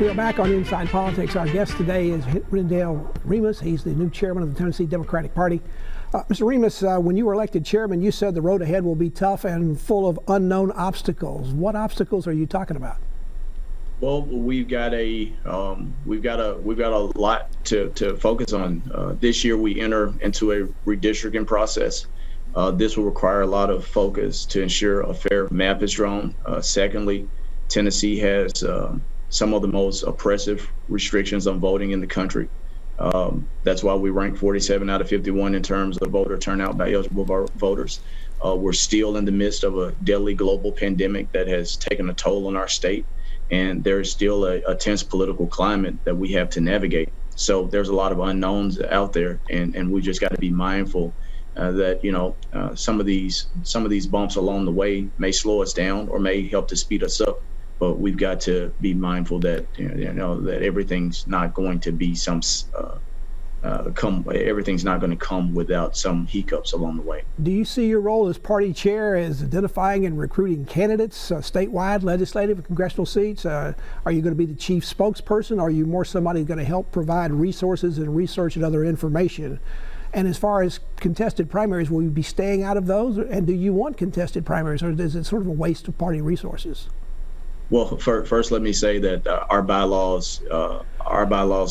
We are back on Inside Politics. Our guest today is Hendrell Remus. He's the new chairman of the Tennessee Democratic Party. Mr. Remus, when you were elected chairman, you said the road ahead will be tough and full of unknown obstacles. What obstacles are you talking about? Well, we've got a lot to focus on. This year, we enter into a redistricting process. This will require a lot of focus to ensure a fair map is drawn. Secondly, Tennessee has some of the most oppressive restrictions on voting in the country. That's why we rank 47 out of 51 in terms of voter turnout by eligible voters. We're still in the midst of a deadly global pandemic that has taken a toll on our state, and there's still a tense political climate that we have to navigate. So there's a lot of unknowns out there, and we just got to be mindful that some of these bumps along the way may slow us down or may help to speed us up. But we've got to be mindful that that everything's not going to be everything's not going to come without some hiccups along the way. Do you see your role as party chair as identifying and recruiting candidates statewide, legislative, and congressional seats? Are you going to be the chief spokesperson? Or are you more somebody going to help provide resources and research and other information? And as far as contested primaries, will you be staying out of those? And do you want contested primaries, or is it sort of a waste of party resources? Well, first, let me say that our bylaws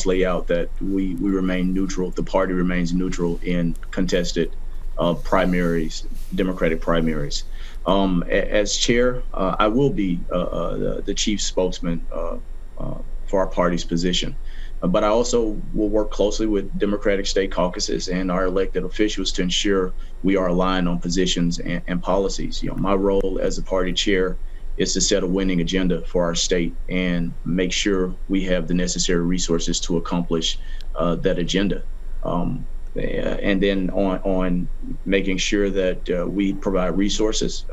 lay out that we remain neutral. The party remains neutral in contested primaries, Democratic primaries. As chair, I will be the chief spokesman for our party's position. But I also will work closely with Democratic state caucuses and our elected officials to ensure we are aligned on positions and policies. My role as the party chair is to set a winning agenda for our state and make sure we have the necessary resources to accomplish that agenda. And then on making sure that we provide resources.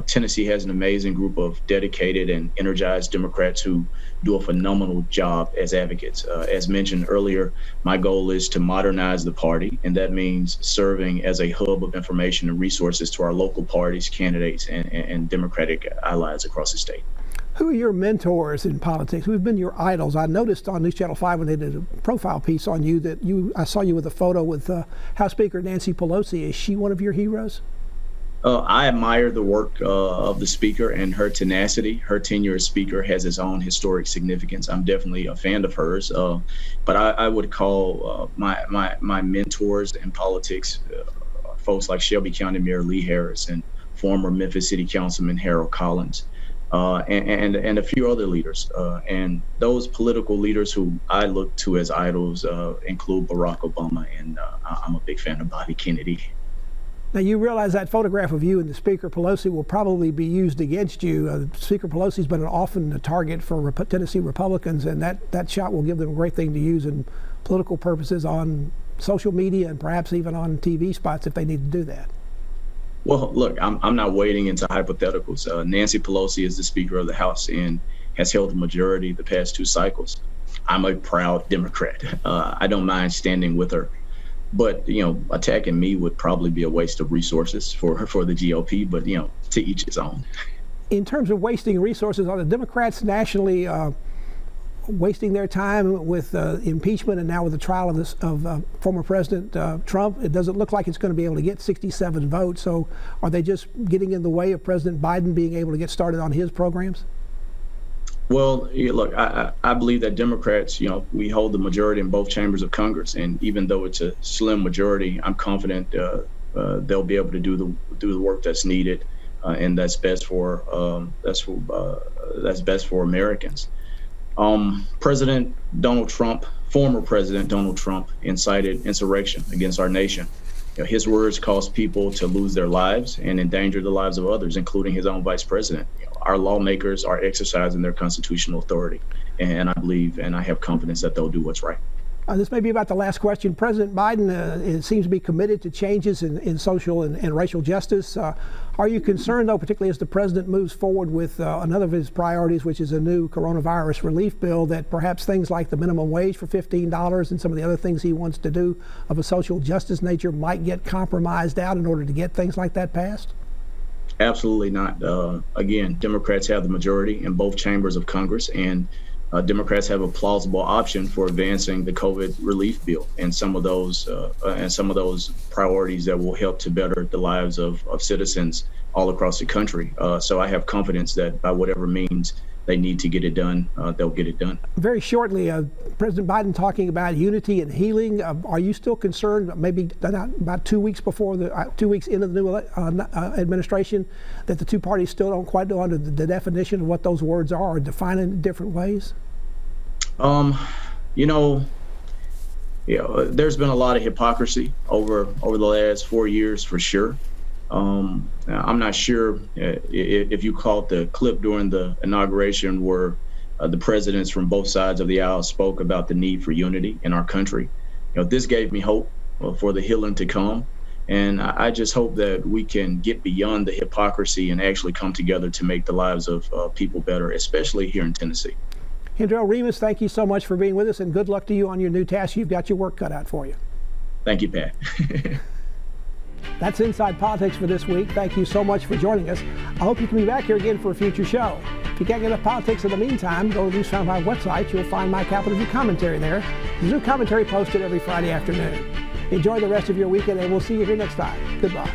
Tennessee has an amazing group of dedicated and energized Democrats who do a phenomenal job as advocates. As mentioned earlier, my goal is to modernize the party, and that means serving as a hub of information and resources to our local parties, candidates, and Democratic allies across the state. Who are your mentors in politics? Who've been your idols? I noticed on NewsChannel 5 when they did a profile piece on you that I saw you with a photo with House Speaker Nancy Pelosi. Is she one of your heroes? I admire the work of the speaker and her tenacity. Her tenure as speaker has its own historic significance. I'm definitely a fan of hers. But I would call my mentors in politics folks like Shelby County Mayor Lee Harris and former Memphis City Councilman Harold Collins. And a few other leaders. And those political leaders who I look to as idols include Barack Obama, and I'm a big fan of Bobby Kennedy. Now, you realize that photograph of you and the Speaker Pelosi will probably be used against you. Speaker Pelosi's been often a target for Tennessee Republicans, and that shot will give them a great thing to use in political purposes on social media and perhaps even on TV spots if they need to do that. Well, look, I'm not wading into hypotheticals. Nancy Pelosi is the Speaker of the House and has held the majority the past two cycles. I'm a proud Democrat. I don't mind standing with her. But, attacking me would probably be a waste of resources for the GOP, but, to each his own. In terms of wasting resources, are the Democrats nationally wasting their time with impeachment and now with the trial of former President Trump? It doesn't look like it's going to be able to get 67 votes. So are they just getting in the way of President Biden being able to get started on his programs? Well, look, I believe that Democrats, we hold the majority in both chambers of Congress. And even though it's a slim majority, I'm confident they'll be able to do the work that's needed. And that's best for Americans. Former President Donald Trump incited insurrection against our nation. His words caused people to lose their lives and endanger the lives of others, including his own vice president. Our lawmakers are exercising their constitutional authority, and I believe and I have confidence that they'll do what's right. This may be about the last question. President Biden seems to be committed to changes in social and racial justice. Are you concerned, though, particularly as the president moves forward with another of his priorities, which is a new coronavirus relief bill, that perhaps things like the minimum wage for $15 and some of the other things he wants to do of a social justice nature might get compromised out in order to get things like that passed? Absolutely not. Again, Democrats have the majority in both chambers of Congress, and Democrats have a plausible option for advancing the COVID relief bill and some of those priorities that will help to better the lives of citizens all across the country. So I have confidence that by whatever means they need to get it done, they'll get it done. Very shortly, President Biden talking about unity and healing. Are you still concerned, maybe about 2 weeks before 2 weeks into the new administration, that the two parties still don't quite know the definition of what those words are or define it in different ways? There's been a lot of hypocrisy over the last 4 years for sure. I'm not sure if you caught the clip during the inauguration where the presidents from both sides of the aisle spoke about the need for unity in our country. This gave me hope for the healing to come. And I just hope that we can get beyond the hypocrisy and actually come together to make the lives of people better, especially here in Tennessee. Hendrell Remus, thank you so much for being with us, and good luck to you on your new task. You've got your work cut out for you. Thank you, Pat. That's Inside Politics for this week. Thank you so much for joining us. I hope you can be back here again for a future show. If you can't get enough politics in the meantime, go to the NewsChannel 5 website. You'll find my Capitol View commentary there. There's new commentary posted every Friday afternoon. Enjoy the rest of your weekend, and we'll see you here next time. Goodbye.